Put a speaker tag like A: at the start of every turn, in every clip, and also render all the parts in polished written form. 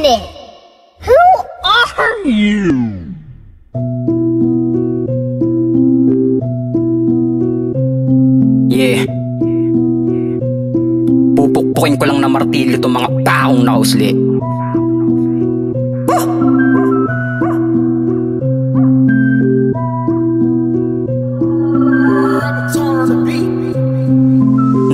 A: minute! Who are you?
B: Yeah. Pupukpukin ko lang na martilyo itong mga taong nausli.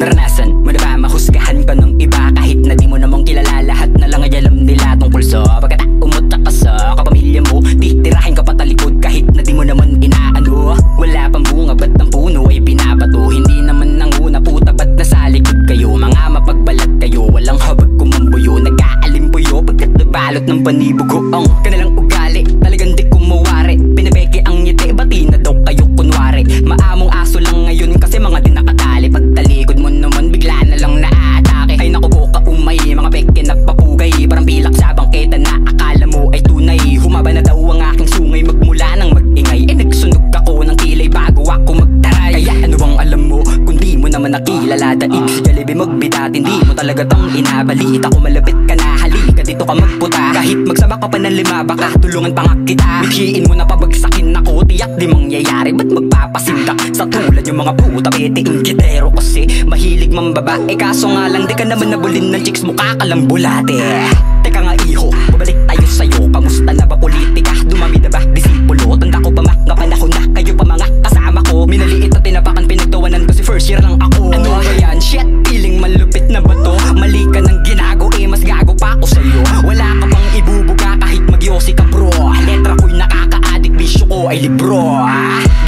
B: Naranasan mo na ba mahusgahan ka ng iba kahit na di mo namang kilala? Lahat na lang ay alam nila tungkol sa pagkataon mo tsaka sa kapamilya mo. Titirahin ka patalikod kahit na di mo naman inaano. Wala pang bunga ba't ang puno ay binabato? Hindi naman nanguna puta ba't nasa likod kayo? Mga mapagbalat kayo, walang habag kumambuyo. Nag-aalimpuyo pagkat nabalot ng panibugo ang kanilang ugali. Talagang di kumawari, pinapeke ang ngiti, bati na daw kayo kunwari. Maamong aso lang ngayon kasi mga di nakatali. Pagtalikod mo naman bigla na lang naaatake. Ay naku po ka umay, mga peke na papugay. Parang pilak sa bangketa na akala mo ay tunay. Humaba na daw ang aking sungay magmula nang mag-ingay. Eh nagsunog ako ng kilay bago ako magtaray. Kaya ano bang alam mo kung di mo naman nakilala? Daig si Jollibee magbitat, hindi mo talaga tong inabalita. Kung malapit ka na halika dito ka magputa. Kahit magsama ka pa ng lima baka tulungan pa nga kita. Mithiin mo na pabagsakin ako, tiyak di mangyayari. Ba't magpapasindak sa tulad yung mga puta pete inggitero? Kasi mahilig mang babae kaso nga lang di ka naman nabulin ng chicks mukha ka lang bulate. Teka nga iho, babalik tayo sa'yo. Kamusta na ba politika? Dumami na ba disipulo? Tanda ko pa mga panahon na kayo pa mga kasama ko. Minaliit at tinapakan pinagtawanan ko si first year lang ako. Ano ba yan? Shit, feeling malupit na ba to? Mali ka ng ginago eh, mas gago pa ako sa'yo. Wala ka bang ibubuga kahit magyosi ka bro? Letra ko'y nakaka-addict, bisyo ko ay libro.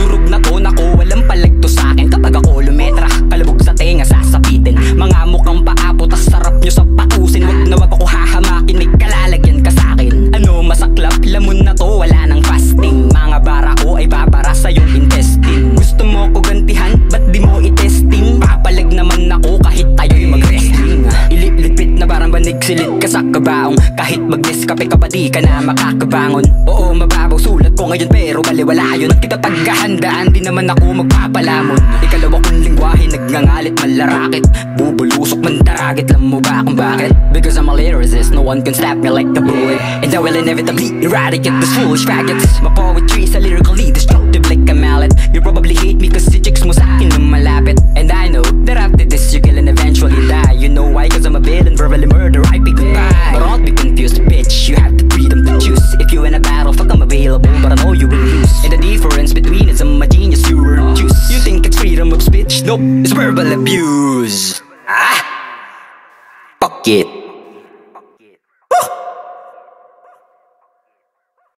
B: Durog na to nako, walang palagto sa'kin. Kapag ako lumetra, kalabog sa tenga sasapitin. Mga mukhang paapo, tas sarap nyo sa patusin. Wag na wag ako hahamakin, may kalalagyan ka sa'kin. Ano masaklap, lamon na to, wala nang fasting. Mga bara ko ay babara sa iyong intestine. Gusto mo ko gantihan, ba't di mo itesting? Papalag naman ako kahit tayo'y mag-wrestling. Ililipit na parang banig silit ka sa kabaong. Kahit mag-neskape ka pa di ka na makakabangon. Oo mababaw sulat ko ngayon pero baliwala yun. At kita pagkahandaan di naman ako magpapalamon. Ikalawa kong lingwahe nagngangalit malarakit. Bubulusok mandaragit, alam mo ba kung bakit? Because I'm a lyricist, no one can stop me like the bullet. And I will inevitably eradicate these foolish faggots. My poetry is lyrically destructive like a mallet. You probably hate me cause si chicks mo sa'kin yung malapit. And I know that after this you kill and eventually die. You know why? Cause I'm a villain, verbally murder, I pick goodbye.